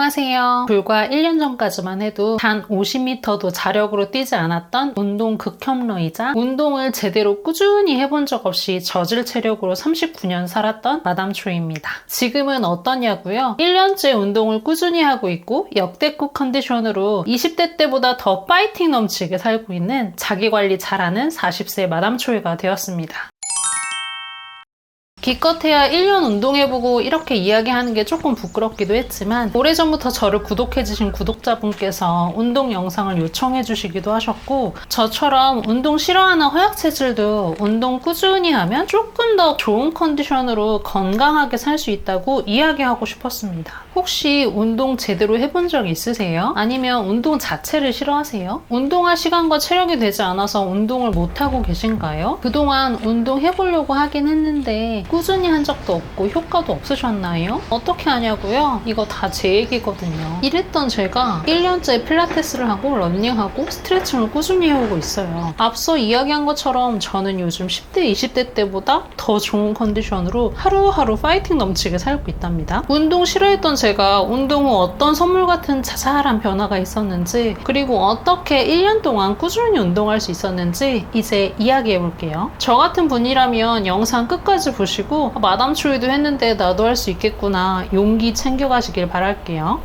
안녕하세요. 불과 1년 전까지만 해도 단 50m도 자력으로 뛰지 않았던 운동 극혐러이자 운동을 제대로 꾸준히 해본 적 없이 저질 체력으로 39년 살았던 마담초입니다. 지금은 어떠냐고요? 1년째 운동을 꾸준히 하고 있고 역대급 컨디션으로 20대 때보다 더 파이팅 넘치게 살고 있는 자기관리 잘하는 40세 마담초이가 되었습니다. 기껏해야 1년 운동해보고 이렇게 이야기하는 게 조금 부끄럽기도 했지만 오래전부터 저를 구독해주신 구독자분께서 운동 영상을 요청해주시기도 하셨고 저처럼 운동 싫어하는 허약체질도 운동 꾸준히 하면 조금 더 좋은 컨디션으로 건강하게 살 수 있다고 이야기하고 싶었습니다. 혹시 운동 제대로 해본 적 있으세요? 아니면 운동 자체를 싫어하세요? 운동할 시간과 체력이 되지 않아서 운동을 못하고 계신가요? 그동안 운동해보려고 하긴 했는데 꾸준히 한 적도 없고 효과도 없으셨나요? 어떻게 하냐고요? 이거 다 제 얘기거든요. 이랬던 제가 1년째 필라테스를 하고 러닝하고 스트레칭을 꾸준히 해오고 있어요. 앞서 이야기한 것처럼 저는 요즘 10대, 20대 때보다 더 좋은 컨디션으로 하루하루 파이팅 넘치게 살고 있답니다. 운동 싫어했던 제가 운동 후 어떤 선물 같은 자잘한 변화가 있었는지 그리고 어떻게 1년 동안 꾸준히 운동할 수 있었는지 이제 이야기해 볼게요. 저 같은 분이라면 영상 끝까지 보시고 마담초이도 했는데 나도 할 수 있겠구나 용기 챙겨가시길 바랄게요.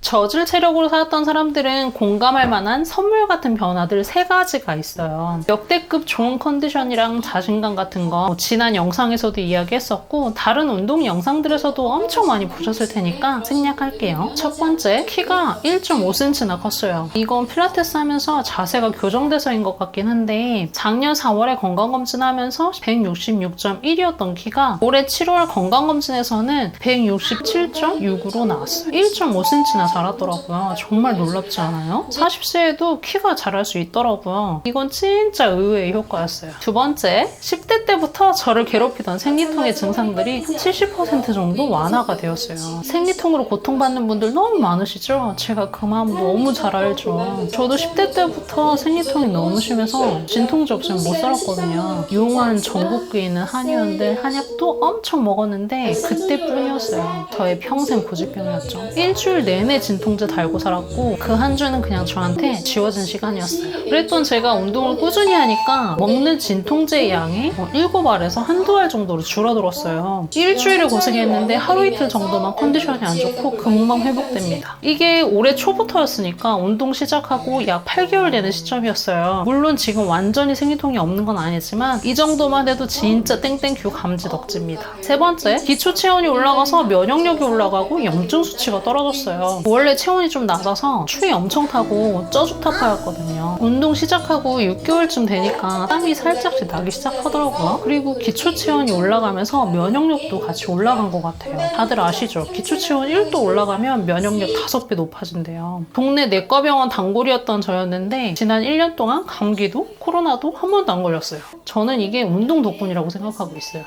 저질 체력으로 살았던 사람들은 공감할 만한 선물 같은 변화들 3가지가 있어요. 역대급 좋은 컨디션이랑 자신감 같은 거 지난 영상에서도 이야기했었고 다른 운동 영상들에서도 엄청 많이 보셨을 테니까 생략할게요. 첫 번째, 키가 1.5cm나 컸어요. 이건 필라테스 하면서 자세가 교정돼서인 것 같긴 한데 작년 4월에 건강검진하면서 166.1이었던 키가 올해 7월 건강검진에서는 167.6으로 나왔어요. 1.5cm나 자랐더라고요. 정말 놀랍지 않아요? 40세에도 키가 자랄 수 있더라고요. 이건 진짜 의외의 효과였어요. 두 번째, 10대 때부터 저를 괴롭히던 생리통의 증상들이 70% 정도 완화가 되었어요. 생리통으로 고통받는 분들 너무 많으시죠? 제가 그 마음 너무 잘 알죠. 저도 10대 때부터 생리통이 너무 심해서 진통제 없이는 못 살았거든요. 용한 전국구에 있는 한의원들 한약도 엄청 먹었는데 그때뿐이었어요. 저의 평생 고집병이었죠. 일주일 내내 진통제 달고 살았고 그 한 주는 그냥 저한테 지워진 시간이었어요. 그랬던 제가 운동을 꾸준히 하니까 먹는 진통제의 양이 7알에서 한두 알 정도로 줄어들었어요. 일주일을 고생했는데 하루 이틀 정도만 컨디션이 안 좋고 금방 회복됩니다. 이게 올해 초부터였으니까 운동 시작하고 약 8개월 되는 시점이었어요. 물론 지금 완전히 생리통이 없는 건 아니지만 이 정도만 해도 진짜 땡땡큐 감지 덕지입니다. 세 번째, 기초 체온이 올라가서 면역력이 올라가고 염증 수치가 떨어졌어요. 원래 체온이 좀 낮아서 추위 엄청 타고 쩌죽타파였거든요. 운동 시작하고 6개월쯤 되니까 땀이 살짝씩 나기 시작하더라고요. 그리고 기초 체온이 올라가면서 면역력도 같이 올라간 것 같아요. 다들 아시죠? 기초 체온 1도 올라가면 면역력 5배 높아진대요. 동네 내과병원 단골이었던 저였는데 지난 1년 동안 감기도 코로나도 한 번도 안 걸렸어요. 저는 이게 운동 덕분이라고 생각하고 있어요.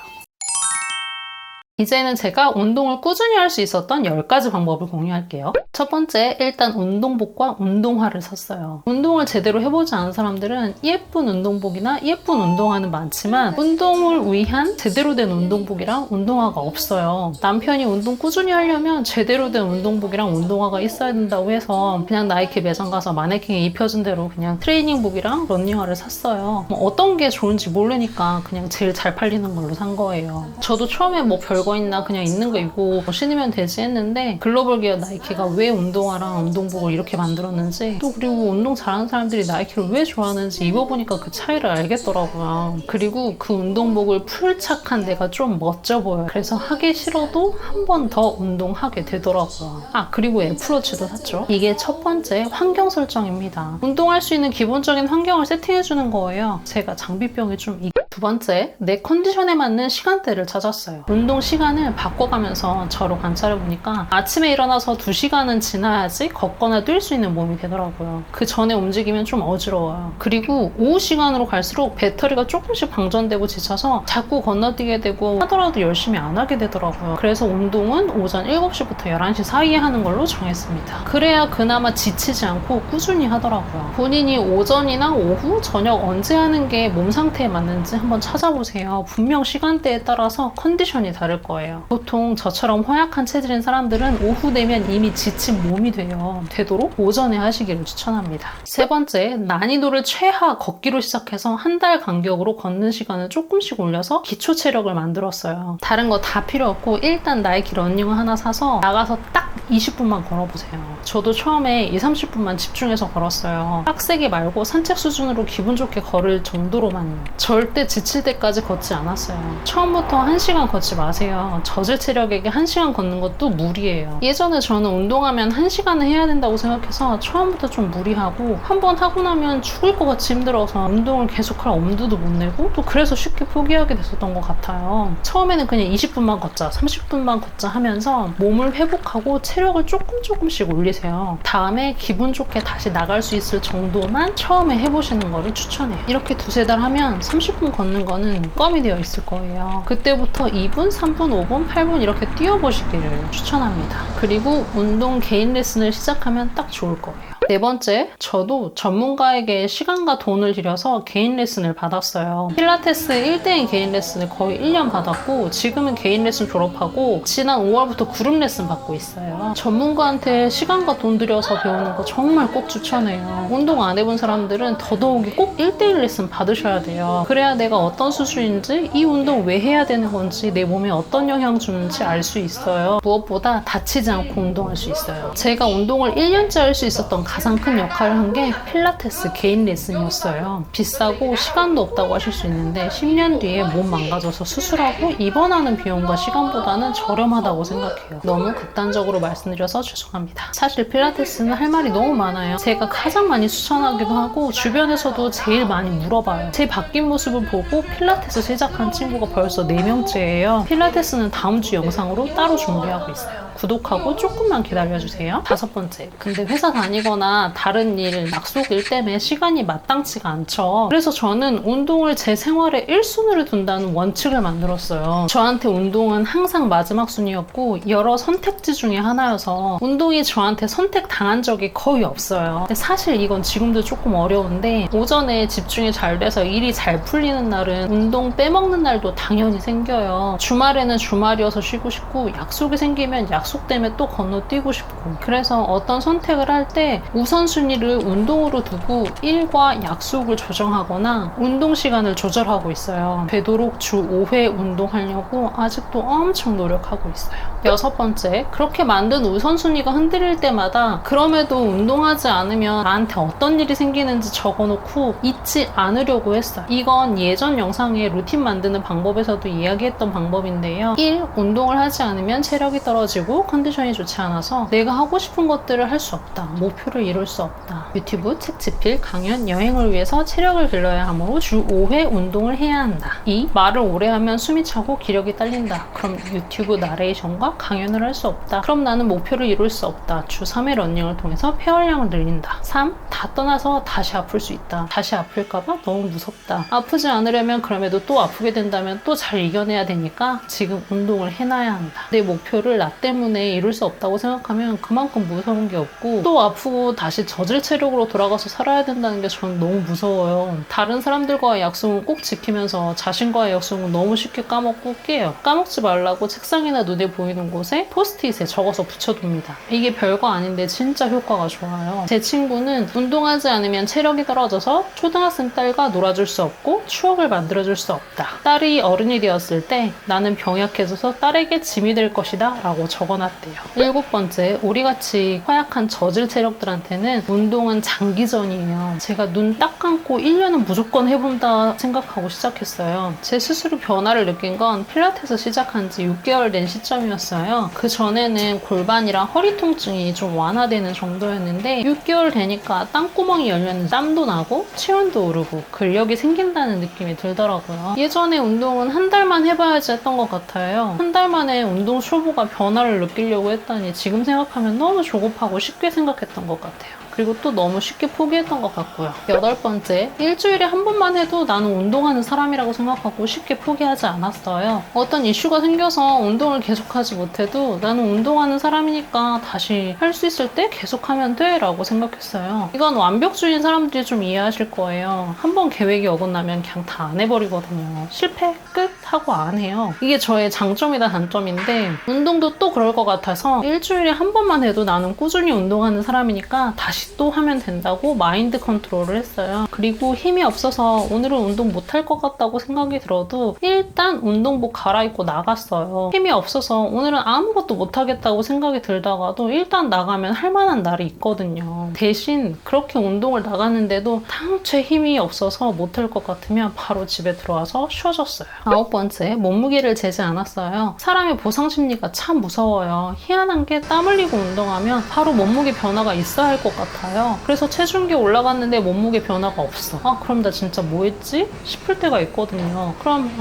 이제는 제가 운동을 꾸준히 할 수 있었던 10가지 방법을 공유할게요. 첫 번째, 일단 운동복과 운동화를 샀어요. 운동을 제대로 해보지 않은 사람들은 예쁜 운동복이나 예쁜 운동화는 많지만 운동을 위한 제대로 된 운동복이랑 운동화가 없어요. 남편이 운동 꾸준히 하려면 제대로 된 운동복이랑 운동화가 있어야 된다고 해서 그냥 나이키 매장 가서 마네킹에 입혀준 대로 그냥 트레이닝복이랑 러닝화를 샀어요. 어떤 게 좋은지 모르니까 그냥 제일 잘 팔리는 걸로 산 거예요. 저도 처음에 뭐 별거 있나 그냥 있는 거 입고 신으면 되지 했는데 글로벌 기업 나이키가 왜 운동화랑 운동복을 이렇게 만들었는지 또 그리고 운동 잘하는 사람들이 나이키를 왜 좋아하는지 입어보니까 그 차이를 알겠더라고요. 그리고 그 운동복을 풀착한 내가 좀 멋져 보여요. 그래서 하기 싫어도 한 번 더 운동하게 되더라고요. 그리고 애플워치도 샀죠. 이게 첫 번째 환경 설정입니다. 운동할 수 있는 기본적인 환경을 세팅해주는 거예요. 제가 장비병이 좀 두 번째, 내 컨디션에 맞는 시간대를 찾았어요. 운동 시간을 바꿔가면서 저를 관찰해보니까 아침에 일어나서 2시간은 지나야지 걷거나 뛸 수 있는 몸이 되더라고요. 그 전에 움직이면 좀 어지러워요. 그리고 오후 시간으로 갈수록 배터리가 조금씩 방전되고 지쳐서 자꾸 건너뛰게 되고 하더라도 열심히 안 하게 되더라고요. 그래서 운동은 오전 7시부터 11시 사이에 하는 걸로 정했습니다. 그래야 그나마 지치지 않고 꾸준히 하더라고요. 본인이 오전이나 오후, 저녁 언제 하는 게 몸 상태에 맞는지 한번 찾아보세요. 분명 시간대에 따라서 컨디션이 다를 거예요. 보통 저처럼 허약한 체질인 사람들은 오후 되면 이미 지친 몸이 돼요. 되도록 오전에 하시기를 추천합니다. 세 번째, 난이도를 최하 걷기로 시작해서 한 달 간격으로 걷는 시간을 조금씩 올려서 기초 체력을 만들었어요. 다른 거 다 필요 없고 일단 나이키 러닝화 하나 사서 나가서 딱 20분만 걸어보세요. 저도 처음에 20-30분만 집중해서 걸었어요. 빡세게 말고 산책 수준으로 기분 좋게 걸을 정도로만요. 절대 지칠 때까지 걷지 않았어요. 처음부터 1시간 걷지 마세요. 저질 체력에게 1시간 걷는 것도 무리예요. 예전에 저는 운동하면 1시간을 해야 된다고 생각해서 처음부터 좀 무리하고 한 번 하고 나면 죽을 것 같이 힘들어서 운동을 계속할 엄두도 못 내고 또 그래서 쉽게 포기하게 됐었던 것 같아요. 처음에는 그냥 20분만 걷자, 30분만 걷자 하면서 몸을 회복하고 체력을 조금씩 올리세요. 다음에 기분 좋게 다시 나갈 수 있을 정도만 처음에 해보시는 거를 추천해요. 이렇게 두세 달 하면 30분 걷는 거는 껌이 되어 있을 거예요. 그때부터 2분, 3분, 5분, 8분 이렇게 뛰어보시기를 추천합니다. 그리고 운동 개인 레슨을 시작하면 딱 좋을 거예요. 네 번째, 저도 전문가에게 시간과 돈을 들여서 개인 레슨을 받았어요. 필라테스 1대1 개인 레슨을 거의 1년 받았고 지금은 개인 레슨 졸업하고 지난 5월부터 그룹 레슨 받고 있어요. 전문가한테 시간과 돈 들여서 배우는 거 정말 꼭 추천해요. 운동 안 해본 사람들은 더더욱이 꼭 1대1 레슨 받으셔야 돼요. 그래야 내가 어떤 수준인지, 이 운동 왜 해야 되는 건지, 내 몸에 어떤 영향 주는지 알 수 있어요. 무엇보다 다치지 않고 운동할 수 있어요. 제가 운동을 1년째 할 수 있었던 가장 큰 역할을 한 게 필라테스 개인 레슨이었어요. 비싸고 시간도 없다고 하실 수 있는데 10년 뒤에 몸 망가져서 수술하고 입원하는 비용과 시간보다는 저렴하다고 생각해요. 너무 극단적으로 말씀드려서 죄송합니다. 사실 필라테스는 할 말이 너무 많아요. 제가 가장 많이 추천하기도 하고 주변에서도 제일 많이 물어봐요. 제 바뀐 모습을 보고 필라테스 시작한 친구가 벌써 4명째예요. 필라테스는 다음 주 영상으로 따로 준비하고 있어요. 구독하고 조금만 기다려주세요. 5번째, 근데 회사 다니거나 다른 일, 약속 일 때문에 시간이 마땅치가 않죠. 그래서 저는 운동을 제 생활의 1순위로 둔다는 원칙을 만들었어요. 저한테 운동은 항상 마지막 순위였고 여러 선택지 중에 하나여서 운동이 저한테 선택당한 적이 거의 없어요. 근데 사실 이건 지금도 조금 어려운데 오전에 집중이 잘 돼서 일이 잘 풀리는 날은 운동 빼먹는 날도 당연히 생겨요. 주말에는 주말이어서 쉬고 싶고 약속이 생기면 약속 때문에 또 건너뛰고 싶고 그래서 어떤 선택을 할 때 우선순위를 운동으로 두고 일과 약속을 조정하거나 운동 시간을 조절하고 있어요. 되도록 주 5회 운동하려고 아직도 엄청 노력하고 있어요. 6번째, 그렇게 만든 우선순위가 흔들릴 때마다 그럼에도 운동하지 않으면 나한테 어떤 일이 생기는지 적어놓고 잊지 않으려고 했어요. 이건 예전 영상에 루틴 만드는 방법에서도 이야기했던 방법인데요. 1. 운동을 하지 않으면 체력이 떨어지고 컨디션이 좋지 않아서 내가 하고 싶은 것들을 할 수 없다. 목표를 이룰 수 없다. 유튜브, 책 집필, 강연, 여행을 위해서 체력을 길러야 하므로 주 5회 운동을 해야 한다. 2. 말을 오래 하면 숨이 차고 기력이 딸린다. 그럼 유튜브 나레이션과 강연을 할 수 없다. 그럼 나는 목표를 이룰 수 없다. 주 3회 러닝을 통해서 폐활량을 늘린다. 3. 다 떠나서 다시 아플 수 있다. 다시 아플까봐 너무 무섭다. 아프지 않으려면 그럼에도 또 아프게 된다면 또 잘 이겨내야 되니까 지금 운동을 해놔야 한다. 내 목표를 나 때문에 이룰 수 없다고 생각하면 그만큼 무서운 게 없고 또 아프고 다시 저질 체력으로 돌아가서 살아야 된다는 게 저는 너무 무서워요. 다른 사람들과의 약속은 꼭 지키면서 자신과의 약속은 너무 쉽게 까먹고 깨요. 까먹지 말라고 책상이나 눈에 보이는 곳에 포스트잇에 적어서 붙여둡니다. 이게 별거 아닌데 진짜 효과가 좋아요. 제 친구는 운동하지 않으면 체력이 떨어져서 초등학생 딸과 놀아줄 수 없고 추억을 만들어줄 수 없다. 딸이 어른이 되었을 때 나는 병약해져서 딸에게 짐이 될 것이다 라고 적어놨대요. 7번째, 우리같이 허약한 저질 체력들한테는 운동은 장기전이에요. 제가 눈 딱 감고 1년은 무조건 해본다 생각하고 시작했어요. 제 스스로 변화를 느낀 건 필라테스 시작한 지 6개월 된 시점이었어요. 그 전에는 골반이랑 허리 통증이 좀 완화되는 정도였는데 6개월 되니까 땀구멍이 열면 땀도 나고 체온도 오르고 근력이 생긴다는 느낌이 들더라고요. 예전에 운동은 한 달만 해봐야지 했던 것 같아요. 한 달 만에 운동 초보가 변화를 느끼려고 했다니 지금 생각하면 너무 조급하고 쉽게 생각했던 것 같아요. 그리고 또 너무 쉽게 포기했던 것 같고요. 8번째, 일주일에 한 번만 해도 나는 운동하는 사람이라고 생각하고 쉽게 포기하지 않았어요. 어떤 이슈가 생겨서 운동을 계속하지 못해도 나는 운동하는 사람이니까 다시 할 수 있을 때 계속하면 돼 라고 생각했어요. 이건 완벽주의인 사람들이 좀 이해하실 거예요. 한번 계획이 어긋나면 그냥 다 안 해버리거든요. 실패 끝 하고 안 해요. 이게 저의 장점이다 단점인데, 운동도 또 그럴 것 같아서 일주일에 한 번만 해도 나는 꾸준히 운동하는 사람이니까 다시 또 하면 된다고 마인드 컨트롤을 했어요. 그리고 힘이 없어서 오늘은 운동 못할 것 같다고 생각이 들어도 일단 운동복 갈아입고 나갔어요. 힘이 없어서 오늘은 아무것도 못하겠다고 생각이 들다가도 일단 나가면 할 만한 날이 있거든요. 대신 그렇게 운동을 나갔는데도 당최 힘이 없어서 못할 것 같으면 바로 집에 들어와서 쉬어졌어요. 9번째, 몸무게를 재지 않았어요. 사람의 보상 심리가 참 무서워요. 희한한 게 땀 흘리고 운동하면 바로 몸무게 변화가 있어야 할 것 같아요. 그래서 체중계 올라갔는데 몸무게 변화가 없어. 그럼 나 진짜 뭐 했지? 싶을 때가 있거든요. 그럼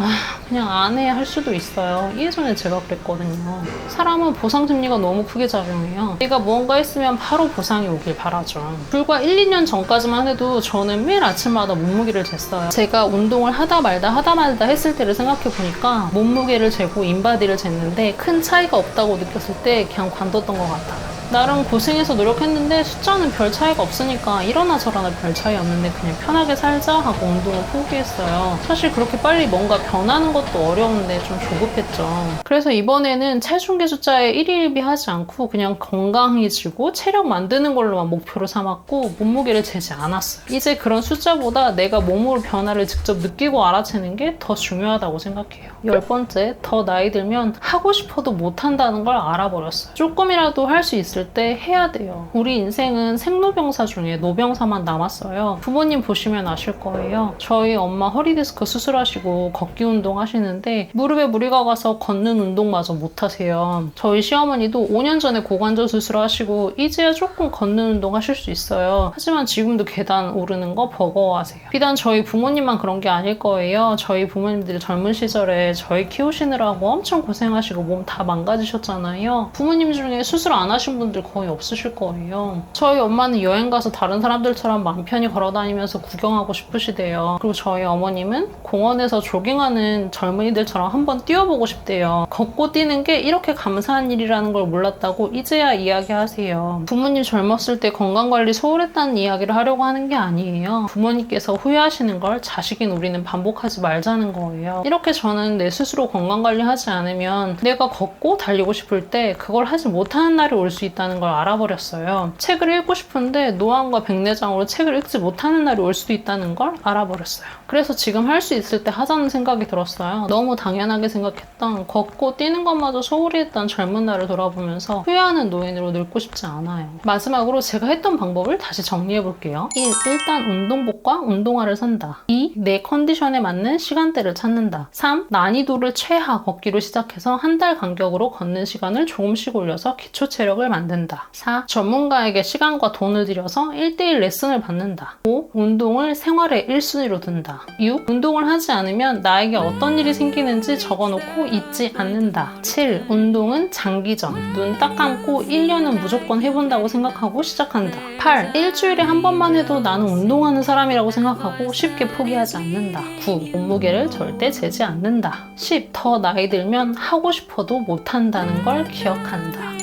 그냥 안 해 할 수도 있어요. 예전에 제가 그랬거든요. 사람은 보상 심리가 너무 크게 작용해요. 내가 무언가 했으면 바로 보상이 오길 바라죠. 불과 1, 2년 전까지만 해도 저는 매일 아침마다 몸무게를 쟀어요. 제가 운동을 하다 말다 했을 때를 생각해보니까 몸무게를 재고 인바디를 쟀는데 큰 차이가 없다고 느꼈을 때 그냥 관뒀던 것 같아요. 나름 고생해서 노력했는데 숫자는 별 차이가 없으니까 이러나 저러나 별 차이 없는데 그냥 편하게 살자 하고 운동을 포기했어요. 사실 그렇게 빨리 뭔가 변하는 것도 어려운데 좀 조급했죠. 그래서 이번에는 체중계 숫자에 일희일비하지 않고 그냥 건강해지고 체력 만드는 걸로만 목표로 삼았고 몸무게를 재지 않았어요. 이제 그런 숫자보다 내가 몸으로 변화를 직접 느끼고 알아채는 게 더 중요하다고 생각해요. 10번째, 더 나이 들면 하고 싶어도 못한다는 걸 알아버렸어요. 조금이라도 할 수 있을 때 해야 돼요. 우리 인생은 생로병사 중에 노병사만 남았어요. 부모님 보시면 아실 거예요. 저희 엄마 허리 디스크 수술하시고 걷기 운동 하시는데 무릎에 무리가 가서 걷는 운동마저 못하세요. 저희 시어머니도 5년 전에 고관절 수술하시고 이제야 조금 걷는 운동 하실 수 있어요. 하지만 지금도 계단 오르는 거 버거워하세요. 비단 저희 부모님만 그런 게 아닐 거예요. 저희 부모님들이 젊은 시절에 저희 키우시느라고 엄청 고생하시고 몸 다 망가지셨잖아요. 부모님 중에 수술 안 하신 분들 거의 없으실 거예요. 저희 엄마는 여행 가서 다른 사람들처럼 맘 편히 걸어다니면서 구경하고 싶으시대요. 그리고 저희 어머님은 공원에서 조깅하는 젊은이들처럼 한번 뛰어보고 싶대요. 걷고 뛰는 게 이렇게 감사한 일이라는 걸 몰랐다고 이제야 이야기하세요. 부모님 젊었을 때 건강관리 소홀했다는 이야기를 하려고 하는 게 아니에요. 부모님께서 후회하시는 걸 자식인 우리는 반복하지 말자는 거예요. 이렇게 저는 내 스스로 건강관리하지 않으면 내가 걷고 달리고 싶을 때 그걸 하지 못하는 날이 올 수 있다는 걸 알아버렸어요. 책을 읽고 싶은데 노안과 백내장으로 책을 읽지 못하는 날이 올 수도 있다는 걸 알아버렸어요. 그래서 지금 할 수 있을 때 하자는 생각이 들었어요. 너무 당연하게 생각했던 걷고 뛰는 것마저 소홀히 했던 젊은 날을 돌아보면서 후회하는 노인으로 늙고 싶지 않아요. 마지막으로 제가 했던 방법을 다시 정리해볼게요. 1. 일단 운동복과 운동화를 산다. 2. 내 컨디션에 맞는 시간대를 찾는다. 3. 난이도를 최하 걷기로 시작해서 한 달 간격으로 걷는 시간을 조금씩 올려서 기초 체력을 만든다. 4. 전문가에게 시간과 돈을 들여서 1대1 레슨을 받는다. 5. 운동을 생활의 1순위로 둔다. 6. 운동을 하지 않으면 나에게 어떤 일이 생기는지 적어놓고 잊지 않는다. 7. 운동은 장기전. 눈 딱 감고 1년은 무조건 해본다고 생각하고 시작한다. 8. 일주일에 한 번만 해도 나는 운동하는 사람이라고 생각하고 쉽게 포기하지 않는다. 9. 몸무게를 절대 재지 않는다. 10. 더 나이 들면 하고 싶어도 못한다는 걸 기억한다.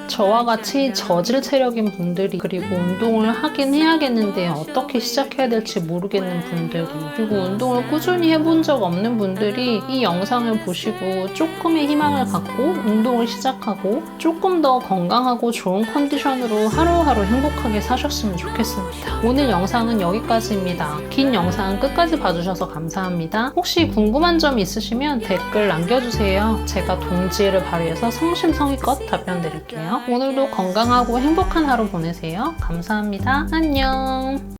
저와 같이 저질 체력인 분들이, 그리고 운동을 하긴 해야겠는데 어떻게 시작해야 될지 모르겠는 분들이, 그리고 운동을 꾸준히 해본 적 없는 분들이 이 영상을 보시고 조금의 희망을 갖고 운동을 시작하고 조금 더 건강하고 좋은 컨디션으로 하루하루 행복하게 사셨으면 좋겠습니다. 오늘 영상은 여기까지입니다. 긴 영상 끝까지 봐주셔서 감사합니다. 혹시 궁금한 점 있으시면 댓글 남겨주세요. 제가 동지애를 발휘해서 성심성의껏 답변 드릴게요. 오늘도 건강하고 행복한 하루 보내세요. 감사합니다. 안녕.